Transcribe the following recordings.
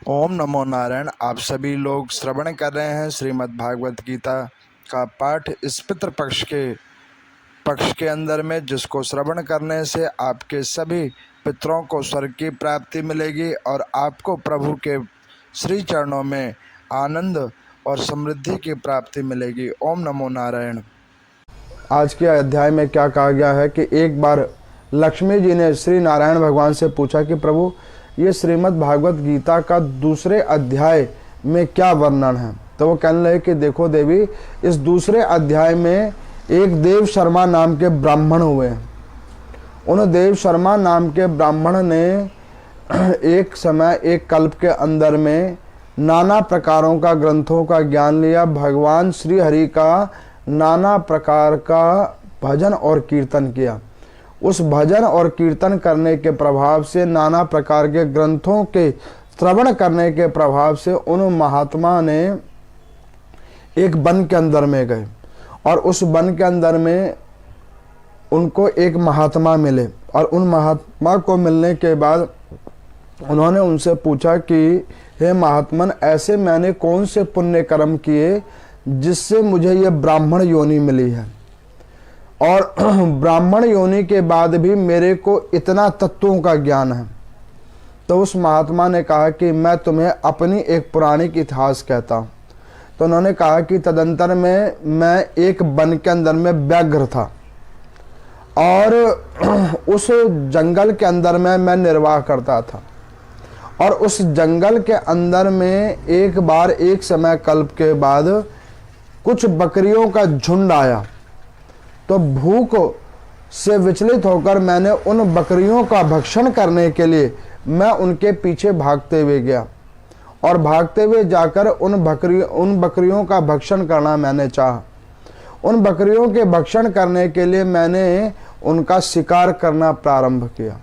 ओम नमो नारायण। आप सभी लोग श्रवण कर रहे हैं श्रीमद् भागवत गीता का पाठ इस पितृ पक्ष के अंदर में, जिसको श्रवण करने से आपके सभी पितरों को स्वर्ग की प्राप्ति मिलेगी और आपको प्रभु के श्री चरणों में आनंद और समृद्धि की प्राप्ति मिलेगी। ओम नमो नारायण। आज के अध्याय में क्या कहा गया है कि एक बार लक्ष्मी जी ने श्री नारायण भगवान से पूछा कि प्रभु, ये श्रीमद् भागवत गीता का दूसरे अध्याय में क्या वर्णन है। तो वो कहने लगे कि देखो देवी, इस दूसरे अध्याय में एक देव शर्मा नाम के ब्राह्मण हुए। उन देव शर्मा नाम के ब्राह्मण ने एक समय एक कल्प के अंदर में नाना प्रकारों का ग्रंथों का ज्ञान लिया, भगवान श्री हरि का नाना प्रकार का भजन और कीर्तन किया। उस भजन और कीर्तन करने के प्रभाव से, नाना प्रकार के ग्रंथों के श्रवण करने के प्रभाव से उन महात्मा ने एक वन के अंदर में गए और उस वन के अंदर में उनको एक महात्मा मिले। और उन महात्मा को मिलने के बाद उन्होंने उनसे पूछा कि हे महात्मन, ऐसे मैंने कौन से पुण्य कर्म किए जिससे मुझे ये ब्राह्मण योनि मिली है, और ब्राह्मण योनि के बाद भी मेरे को इतना तत्वों का ज्ञान है। तो उस महात्मा ने कहा कि मैं तुम्हें अपनी एक पौराणिक इतिहास कहता हूँ। तो उन्होंने कहा कि तदंतर में मैं एक वन के अंदर में व्याघ्र था और उस जंगल के अंदर में मैं निर्वाह करता था। और उस जंगल के अंदर में एक बार एक समय कल्प के बाद कुछ बकरियों का झुंड आया। तो भूख से विचलित होकर मैंने उन बकरियों का भक्षण करने के लिए मैं उनके पीछे भागते हुए गया और भागते हुए जाकर उन बकरियों का भक्षण करना मैंने चाहा। उन बकरियों के भक्षण करने के लिए मैंने उनका शिकार करना प्रारंभ किया।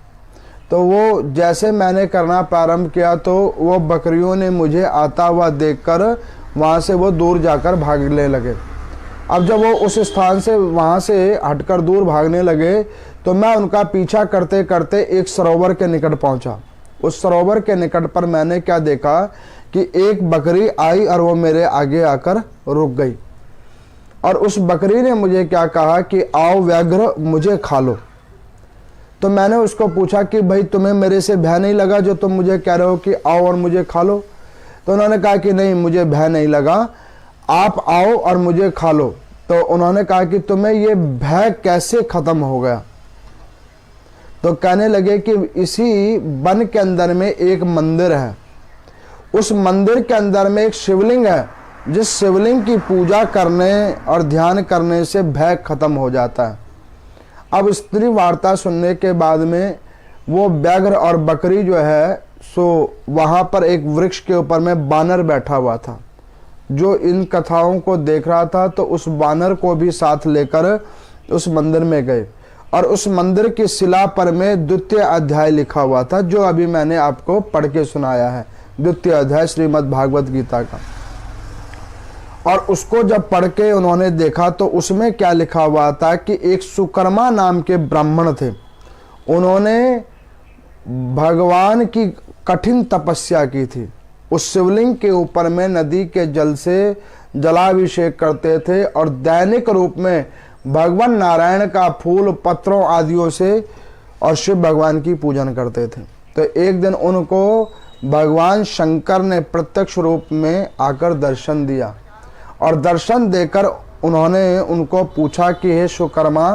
तो वो जैसे मैंने करना प्रारंभ किया तो वो बकरियों ने मुझे आता हुआ देखकर वहाँ से वो दूर जाकर भागने लगे। अब जब वो उस स्थान से वहाँ से हटकर दूर भागने लगे तो मैं उनका पीछा करते करते एक सरोवर के निकट पहुँचा। उस सरोवर के निकट पर मैंने क्या देखा कि एक बकरी आई और वो मेरे आगे आकर रुक गई और उस बकरी ने मुझे क्या कहा कि आओ व्याघ्र, मुझे खा लो। तो मैंने उसको पूछा कि भाई, तुम्हें मेरे से भय नहीं लगा जो तुम मुझे कह रहे हो कि आओ और मुझे खा लो। तो उन्होंने कहा कि नहीं, मुझे भय नहीं लगा, आप आओ और मुझे खा लो। तो उन्होंने कहा कि तुम्हें ये भय कैसे खत्म हो गया। तो कहने लगे कि इसी वन के अंदर में एक मंदिर है, उस मंदिर के अंदर में एक शिवलिंग है, जिस शिवलिंग की पूजा करने और ध्यान करने से भय खत्म हो जाता है। अब स्त्री वार्ता सुनने के बाद में वो व्याघ्र और बकरी जो है सो वहाँ पर एक वृक्ष के ऊपर में बानर बैठा हुआ था जो इन कथाओं को देख रहा था। तो उस बानर को भी साथ लेकर उस मंदिर में गए और उस मंदिर की शिला पर में द्वितीय अध्याय लिखा हुआ था, जो अभी मैंने आपको पढ़ के सुनाया है, द्वितीय अध्याय श्रीमद् भागवत गीता का। और उसको जब पढ़ के उन्होंने देखा तो उसमें क्या लिखा हुआ था कि एक सुकर्मा नाम के ब्राह्मण थे। उन्होंने भगवान की कठिन तपस्या की थी। उस शिवलिंग के ऊपर में नदी के जल से जलाभिषेक करते थे और दैनिक रूप में भगवान नारायण का फूल पत्रों आदियों से और शिव भगवान की पूजन करते थे। तो एक दिन उनको भगवान शंकर ने प्रत्यक्ष रूप में आकर दर्शन दिया और दर्शन देकर उन्होंने उनको पूछा कि हे सुकर्मा,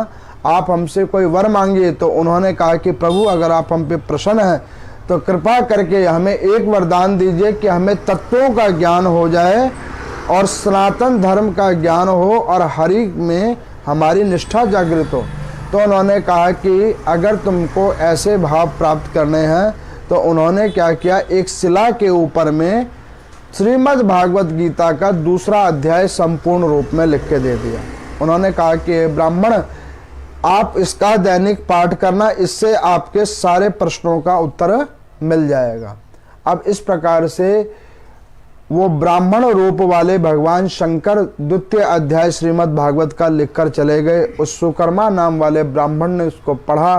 आप हमसे कोई वर मांगिए। तो उन्होंने कहा कि प्रभु, अगर आप हम पे प्रसन्न हैं तो कृपा करके हमें एक वरदान दीजिए कि हमें तत्वों का ज्ञान हो जाए और सनातन धर्म का ज्ञान हो और हरि में हमारी निष्ठा जागृत हो। तो उन्होंने कहा कि अगर तुमको ऐसे भाव प्राप्त करने हैं तो उन्होंने क्या किया, एक शिला के ऊपर में श्रीमद् भागवत गीता का दूसरा अध्याय संपूर्ण रूप में लिख के दे दिया। उन्होंने कहा कि ब्राह्मण, आप इसका दैनिक पाठ करना, इससे आपके सारे प्रश्नों का उत्तर मिल जाएगा। अब इस प्रकार से वो ब्राह्मण रूप वाले भगवान शंकर द्वितीय अध्याय श्रीमद् भागवत का लिखकर चले गए। उस सुकर्मा नाम वाले ब्राह्मण ने उसको पढ़ा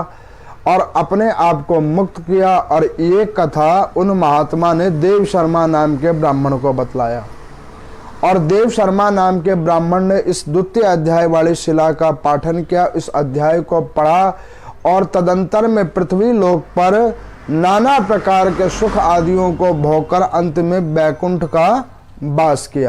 और अपने आप को मुक्त किया। और ये कथा उन महात्मा ने देव शर्मा नाम के ब्राह्मण को बतलाया, और देव शर्मा नाम के ब्राह्मण ने इस द्वितीय अध्याय वाली शिला का पाठन किया, इस अध्याय को पढ़ा, और तदंतर में पृथ्वी लोक पर नाना प्रकार के सुख आदियों को भोगकर अंत में बैकुंठ का वास किया।